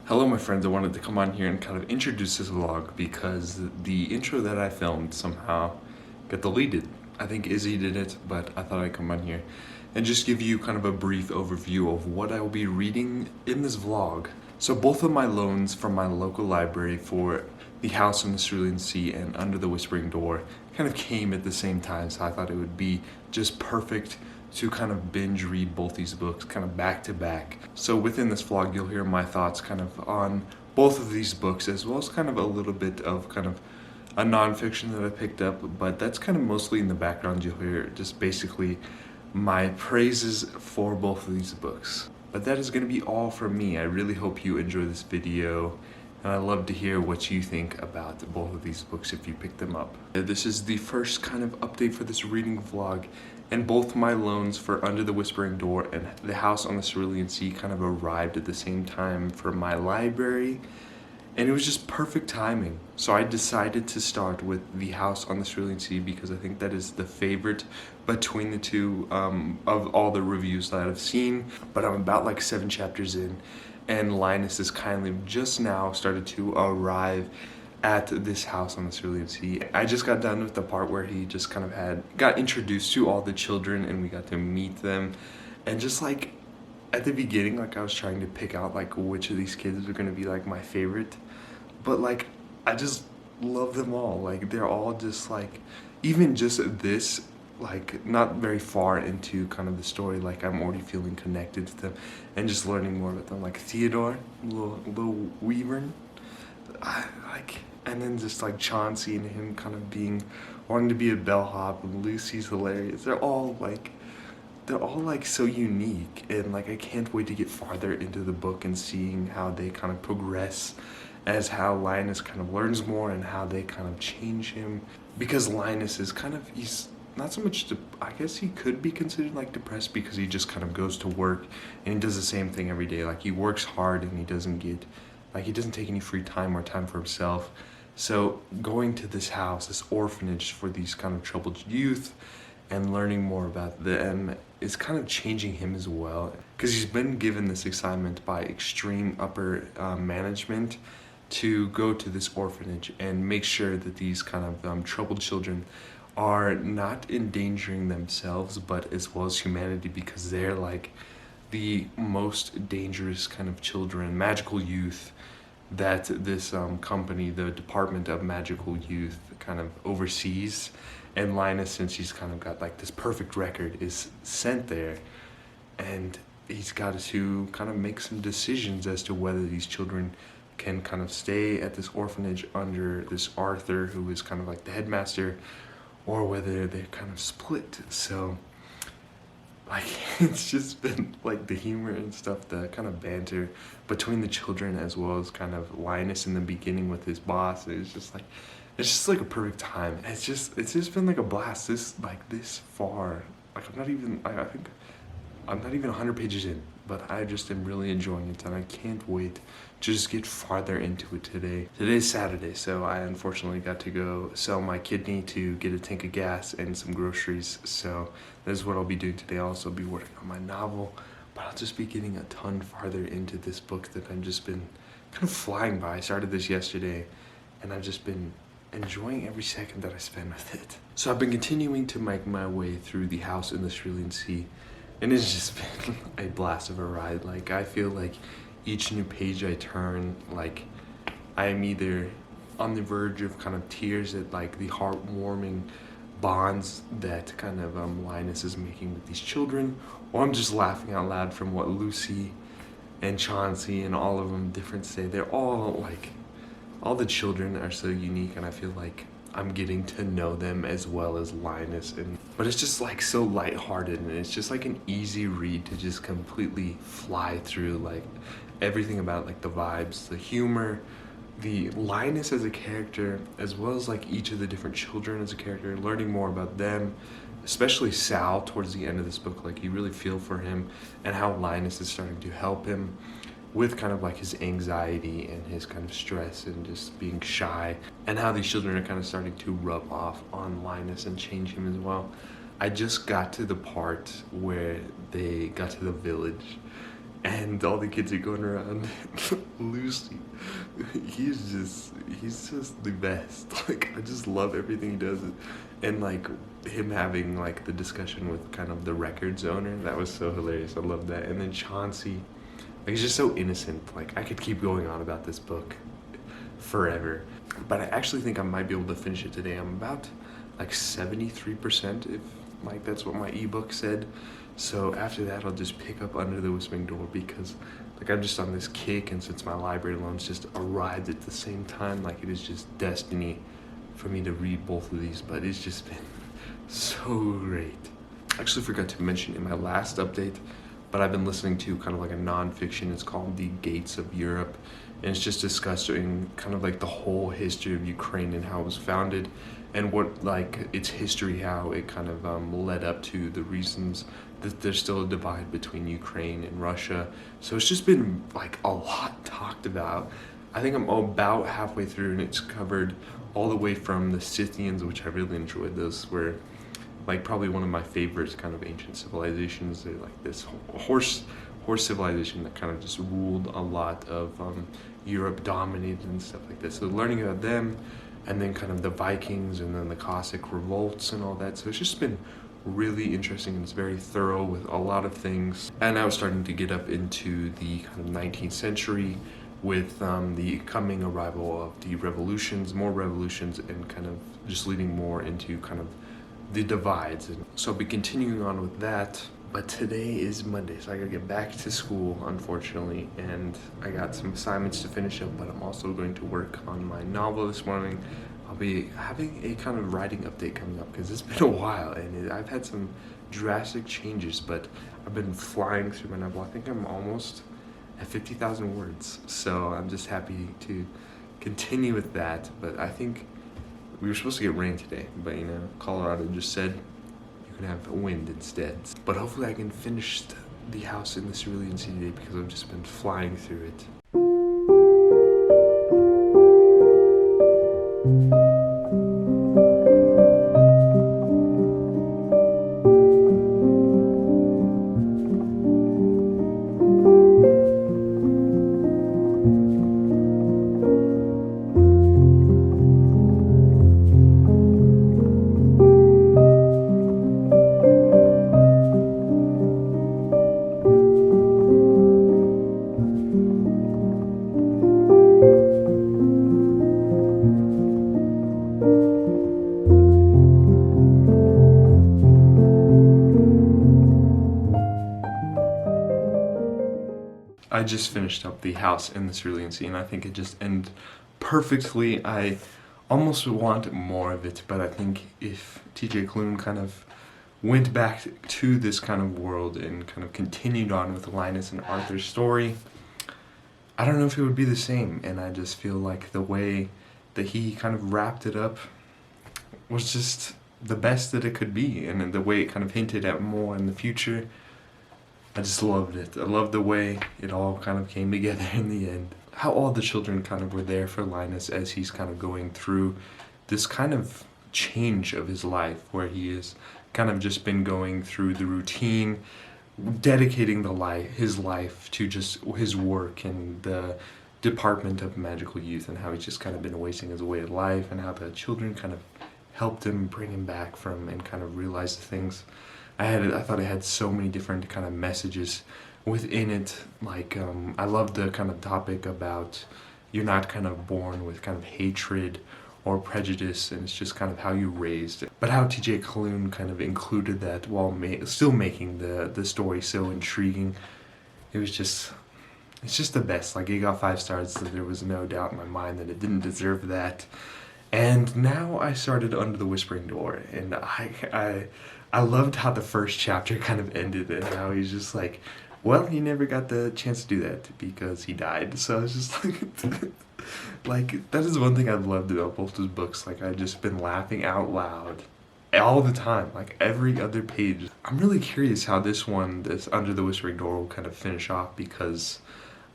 Hello my friends, I wanted to come on here and kind of introduce this vlog because the intro that I filmed somehow got deleted. I think Izzy did it, but I thought I'd come on here and just give you kind of a brief overview of what I will be reading in this vlog. So both of my loans from my local library for The House on the Cerulean Sea and Under the Whispering Door kind of came at the same time, so I thought it would be just perfect to kind of binge read both these books kind of back to back. So within this vlog you'll hear my thoughts kind of on both of these books, as well as kind of a little bit of kind of a nonfiction that I picked up, but that's kind of mostly in the background. You'll hear just basically my praises for both of these books. But that is going to be all from me. I really hope you enjoy this video, and I'd love to hear what you think about both of these books if you pick them up. This is the first kind of update for this reading vlog, and both my loans for Under the Whispering Door and The House on the Cerulean Sea kind of arrived at the same time for my library, and it was just perfect timing. So I decided to start with The House on the Cerulean Sea because I think that is the favorite between the two of all the reviews that I've seen. But I'm about like 7 chapters in, and Linus has kindly just now started to arrive at this house on the Cerulean Sea. I just got done with the part where he just kind of got introduced to all the children and we got to meet them. And just like at the beginning, like I was trying to pick out like which of these kids are gonna be like my favorite. But like, I just love them all. Like they're all just like, even just this, like not very far into kind of the story, like I'm already feeling connected to them and just learning more about them. Like Theodore, little Weavern, and then just like Chauncey and him kind of wanting to be a bellhop, and Lucy's hilarious. They're all like so unique, and like I can't wait to get farther into the book and seeing how they kind of progress as how Linus kind of learns more and how they kind of change him. Because Linus is kind of, he's not so much, I guess he could be considered like depressed because he just kind of goes to work and he does the same thing every day. Like he works hard and he doesn't take any free time or time for himself. So going to this house, this orphanage for these kind of troubled youth, and learning more about them is kind of changing him as well. Because he's been given this assignment by extreme upper management to go to this orphanage and make sure that these kind of troubled children are not endangering themselves, but as well as humanity, because they're like the most dangerous kind of children, magical youth, that this company, the Department of Magical Youth, kind of oversees. And Linus, since he's kind of got like this perfect record, is sent there, and he's got to kind of make some decisions as to whether these children can kind of stay at this orphanage under this Arthur, who is kind of like the headmaster, or whether they're kind of split. So like it's just been like the humor and stuff, the kind of banter between the children, as well as kind of Linus in the beginning with his boss. It's just like a perfect time. It's just been like a blast this far. Like I think I'm not even 100 pages in, but I just am really enjoying it, and I can't wait to just get farther into it today. Today's Saturday, so I unfortunately got to go sell my kidney to get a tank of gas and some groceries. So this is what I'll be doing today. I'll also be working on my novel, but I'll just be getting a ton farther into this book that I've just been kind of flying by. I started this yesterday, and I've just been enjoying every second that I spend with it. So I've been continuing to make my way through The House in the Cerulean Sea, and it's just been a blast of a ride. Like I feel like each new page I turn, like I am either on the verge of kind of tears at like the heartwarming bonds that kind of Linus is making with these children, or I'm just laughing out loud from what Lucy and Chauncey and all of them different say. They're all like, all the children are so unique, and I feel like I'm getting to know them as well as Linus. But it's just like so lighthearted, and it's just like an easy read to just completely fly through. Like everything about like the vibes, the humor, the Linus as a character, as well as like each of the different children as a character, learning more about them, especially Sal towards the end of this book. Like you really feel for him and how Linus is starting to help him with kind of like his anxiety and his kind of stress and just being shy, and how these children are kind of starting to rub off on Linus and change him as well. I just got to the part where they got to the village, and all the kids are going around. Lucy, he's just the best. Like, I just love everything he does, and like him having like the discussion with kind of the records owner, that was so hilarious. I love that. And then Chauncey, like, he's just so innocent. Like, I could keep going on about this book forever, but I actually think I might be able to finish it today. I'm about like 73%, if like that's what my ebook said. So after that, I'll just pick up Under the Whispering Door, because like I'm just on this kick, and since my library loans just arrived at the same time, like it is just destiny for me to read both of these. But it's just been so great. I actually forgot to mention in my last update, but I've been listening to kind of like a non-fiction. It's called The Gates of Europe, and it's just discussing kind of like the whole history of Ukraine and how it was founded, and what like its history, how it kind of led up to the reasons that there's still a divide between Ukraine and Russia. So it's just been like a lot talked about. I think I'm about halfway through, and it's covered all the way from the Scythians, which I really enjoyed. Those were like probably one of my favorites kind of ancient civilizations. They're like this horse civilization that kind of just ruled a lot of Europe, dominated and stuff like this. So learning about them, and then kind of the Vikings, and then the Cossack revolts and all that. So it's just been really interesting, and it's very thorough with a lot of things. And I was starting to get up into the kind of 19th century with the coming arrival of the revolutions, more revolutions, and kind of just leading more into kind of the divides. And so I'll be continuing on with that. But today is Monday, so I gotta get back to school, unfortunately, and I got some assignments to finish up, but I'm also going to work on my novel this morning. I'll be having a kind of writing update coming up, because it's been a while, and I've had some drastic changes, but I've been flying through my novel. I think I'm almost at 50,000 words, so I'm just happy to continue with that. But I think we were supposed to get rain today, but you know, Colorado just said you can have wind instead. But hopefully I can finish the house in the Cerulean Sea today, because I've just been flying through it. I just finished up the house in the Cerulean Sea, and I think it just ended perfectly. I almost want more of it, but I think if TJ Klune kind of went back to this kind of world and kind of continued on with Linus and Arthur's story, I don't know if it would be the same. And I just feel like the way that he kind of wrapped it up was just the best that it could be, and the way it kind of hinted at more in the future. I just loved it. I loved the way it all kind of came together in the end. How all the children kind of were there for Linus as he's kind of going through this kind of change of his life, where he has kind of just been going through the routine, dedicating his life to just his work and the Department of Magical Youth, and how he's just kind of been wasting his way of life, and how the children kind of helped him bring him back from and kind of realize the things. I thought it had so many different kind of messages within it. Like, I love the kind of topic about you're not kind of born with kind of hatred or prejudice, and it's just kind of how you raised it. But how TJ Klune kind of included that while still making the story so intriguing. It's just the best. Like, it got 5 stars, so there was no doubt in my mind that it didn't deserve that. And now I started Under the Whispering Door, and I loved how the first chapter kind of ended, and how he's just like, well, he never got the chance to do that because he died. So it's just like that is one thing I've loved about both his books. Like, I've just been laughing out loud all the time, like every other page. I'm really curious how this Under the Whispering Door will kind of finish off, because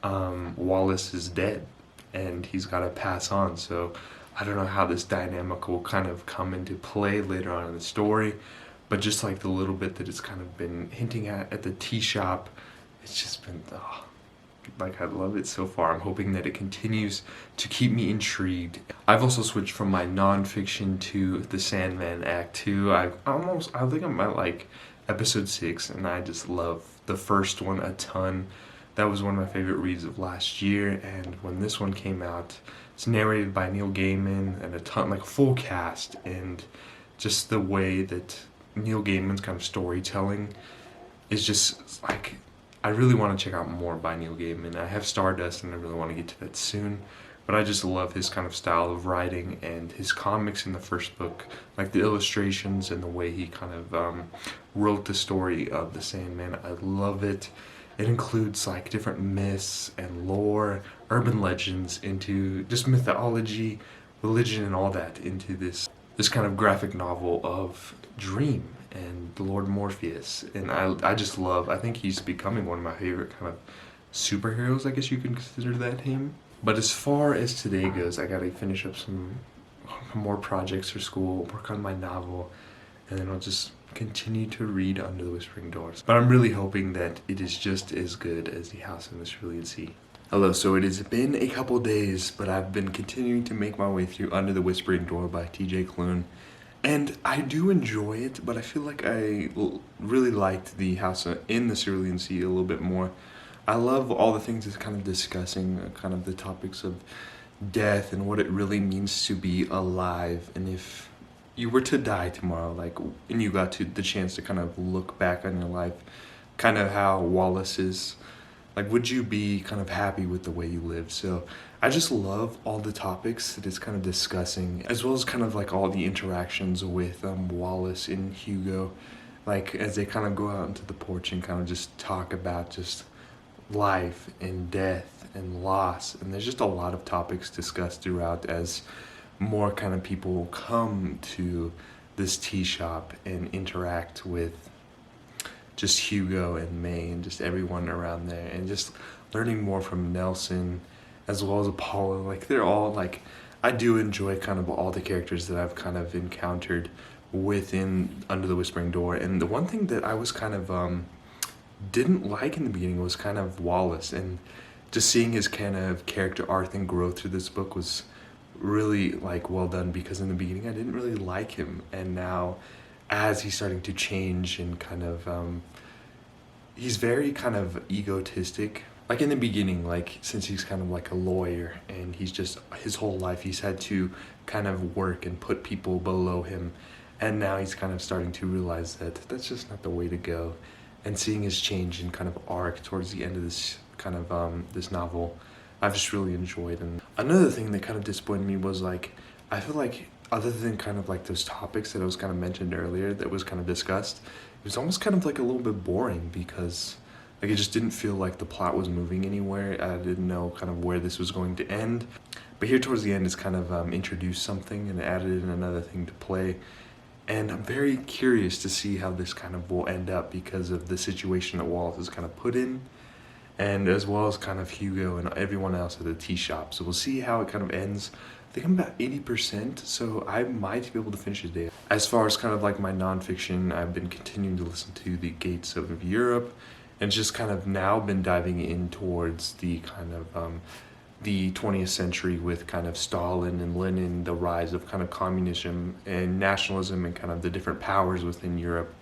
Wallace is dead and he's got to pass on. So I don't know how this dynamic will kind of come into play later on in the story, but just like the little bit that it's kind of been hinting at the tea shop, it's just been, like, I love it so far. I'm hoping that it continues to keep me intrigued. I've also switched from my nonfiction to the Sandman Act too. I think I'm at like episode 6, and I just love the first one a ton. That was one of my favorite reads of last year, and when this one came out, it's narrated by Neil Gaiman and a ton, like full cast, and just the way that Neil Gaiman's kind of storytelling is just like, I really want to check out more by Neil Gaiman. I have Stardust and I really want to get to that soon, but I just love his kind of style of writing and his comics in the first book, like the illustrations and the way he kind of wrote the story of the Sandman. I love it. It includes like different myths and lore, urban legends, into just mythology, religion, and all that into this kind of graphic novel of Dream and the Lord Morpheus. And I just love, I think he's becoming one of my favorite kind of superheroes, I guess you can consider that him. But as far as today goes, I gotta finish up some more projects for school, work on my novel, and then I'll just continue to read Under the Whispering Doors. But I'm really hoping that it is just as good as The House in the Cerulean Sea. Hello, so it has been a couple days, but I've been continuing to make my way through Under the Whispering Door by TJ Klune. And I do enjoy it, but I feel like I really liked The House in the Cerulean Sea a little bit more. I love all the things it's kind of discussing, kind of the topics of death and what it really means to be alive. And if you were to die tomorrow, like, and you got the chance to kind of look back on your life, kind of how Wallace is, like, would you be kind of happy with the way you live? So I just love all the topics that it's kind of discussing, as well as kind of like all the interactions with Wallace and Hugo, like as they kind of go out into the porch and kind of just talk about just life and death and loss. And there's just a lot of topics discussed throughout as more kind of people come to this tea shop and interact with just Hugo and May and just everyone around there, and just learning more from Nelson as well as Apollo. Like, they're all like, I do enjoy kind of all the characters that I've kind of encountered within Under the Whispering Door. And the one thing that I was kind of didn't like in the beginning was kind of Wallace, and just seeing his kind of character arc and growth through this book was really like well done, because in the beginning I didn't really like him, and now as he's starting to change and kind of he's very kind of egotistic. Like in the beginning, like since he's kind of like a lawyer and he's just his whole life he's had to kind of work and put people below him, and now he's kind of starting to realize that that's just not the way to go. And seeing his change and kind of arc towards the end of this kind of this novel, I've just really enjoyed. And another thing that kind of disappointed me was, like, I feel like other than kind of like those topics that I was kind of mentioned earlier that was kind of discussed, it was almost kind of like a little bit boring, because like it just didn't feel like the plot was moving anywhere. I didn't know kind of where this was going to end. But here towards the end, it's kind of introduced something and added in another thing to play. And I'm very curious to see how this kind of will end up, because of the situation that Wallace is kind of put in, and as well as kind of Hugo and everyone else at the tea shop. So we'll see how it kind of ends. I think I'm about 80%, so I might be able to finish it today. As far as kind of like my nonfiction, I've been continuing to listen to The Gates of Europe, and just kind of now been diving in towards the kind of the 20th century with kind of Stalin and Lenin, the rise of kind of communism and nationalism, and kind of the different powers within Europe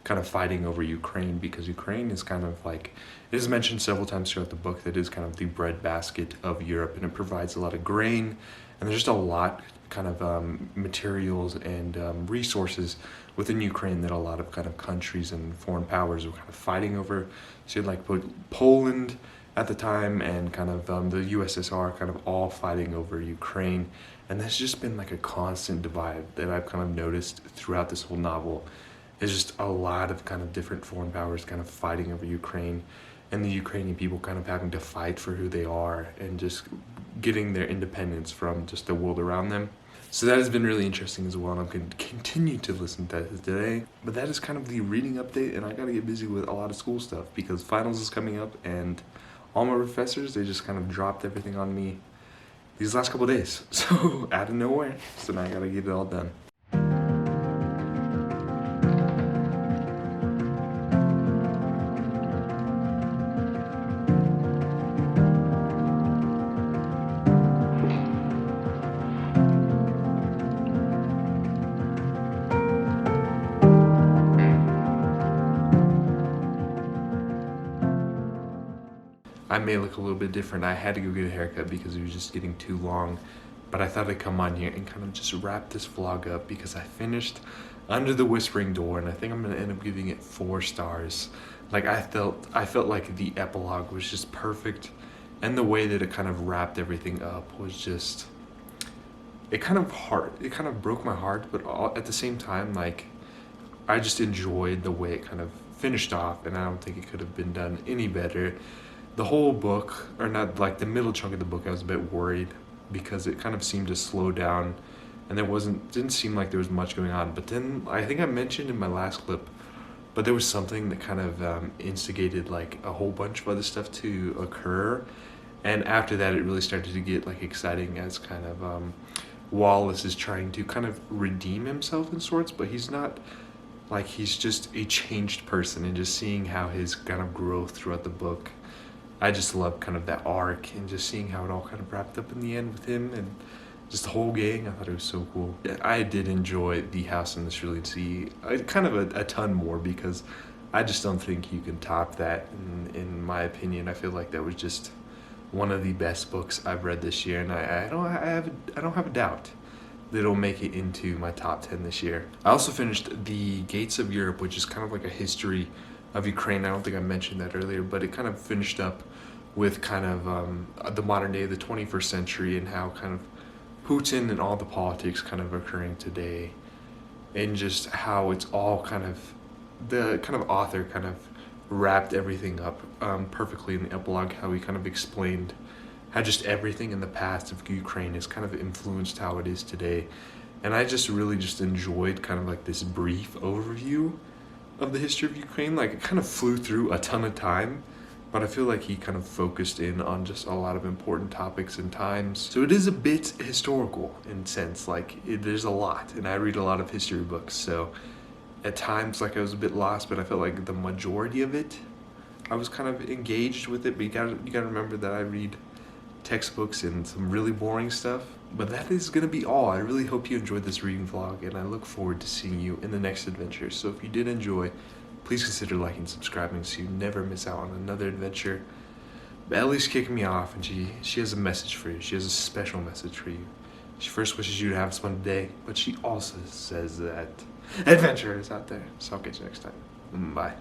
kind of fighting over Ukraine, because Ukraine is kind of like, it is mentioned several times throughout the book that it is kind of the breadbasket of Europe, and it provides a lot of grain, and there's just a lot kind of materials and resources within Ukraine that a lot of kind of countries and foreign powers were kind of fighting over. So you had like Poland at the time, and kind of the USSR kind of all fighting over Ukraine. And there's just been like a constant divide that I've kind of noticed throughout this whole novel. It's just a lot of kind of different foreign powers kind of fighting over Ukraine, and the Ukrainian people kind of having to fight for who they are and just getting their independence from just the world around them. So that has been really interesting as well, and I'm going to continue to listen to that today. But that is kind of the reading update, and I got to get busy with a lot of school stuff because finals is coming up, and all my professors, they just kind of dropped everything on me these last couple days. So out of nowhere, so now I got to get it all done. I may look a little bit different. I had to go get a haircut because it was just getting too long. But I thought I'd come on here and kind of just wrap this vlog up because I finished Under the Whispering Door, and I think I'm gonna end up giving it 4 stars. Like I felt like the epilogue was just perfect, and the way that it kind of wrapped everything up was just, it kind of broke my heart, but at the same time, like, I just enjoyed the way it kind of finished off, and I don't think it could have been done any better. The whole book, or not, like the middle chunk of the book, I was a bit worried because it kind of seemed to slow down, and didn't seem like there was much going on. But then I think I mentioned in my last clip, but there was something that kind of instigated like a whole bunch of other stuff to occur, and after that it really started to get like exciting as kind of Wallace is trying to kind of redeem himself in sorts, but he's not, like, he's just a changed person, and just seeing how his kind of growth throughout the book, I just love kind of that arc, and just seeing how it all kind of wrapped up in the end with him and just the whole gang. I thought it was so cool. I did enjoy The House in the Cerulean Sea kind of a ton more, because I just don't think you can top that in my opinion. I feel like that was just one of the best books I've read this year, and I don't have a doubt that it'll make it into my top 10 this year. I also finished The Gates of Europe, which is kind of like a history of Ukraine. I don't think I mentioned that earlier, but it kind of finished up with kind of the modern day, the 21st century, and how kind of Putin and all the politics kind of occurring today, and just how it's all kind of, the kind of author kind of wrapped everything up perfectly in the epilogue, how he kind of explained how just everything in the past of Ukraine has kind of influenced how it is today. And I just really just enjoyed kind of like this brief overview of the history of Ukraine. Like, it kind of flew through a ton of time, but I feel like he kind of focused in on just a lot of important topics and times. So it is a bit historical in a sense, like there's a lot, and I read a lot of history books, so at times, like, I was a bit lost, but I felt like the majority of it, I was kind of engaged with it. But you gotta remember that I read textbooks and some really boring stuff. But that is gonna be all. I really hope you enjoyed this reading vlog, and I look forward to seeing you in the next adventure. So if you did enjoy, please consider liking and subscribing so you never miss out on another adventure. But Ellie's kicking me off, and she has a message for you. She has a special message for you. She first wishes you to have a fun day, but she also says that adventure is out there. So I'll catch you next time. Bye.